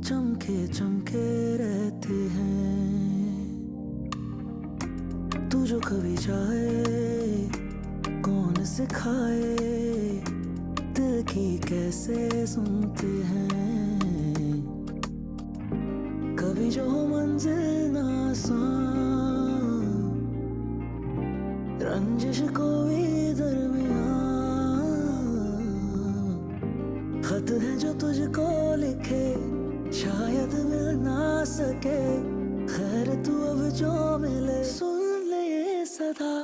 चमके चमके रहते हैं। तू जो कभी चाहे कौन सिखाए दिल की कैसे सुनते हैं। कभी जो मंजिल ना आसान रंजिश को भी दरमियान खत है जो तुझको लिखे शायद मिल ना सके। खैर तू अब जो मिले सुन ले ये सदा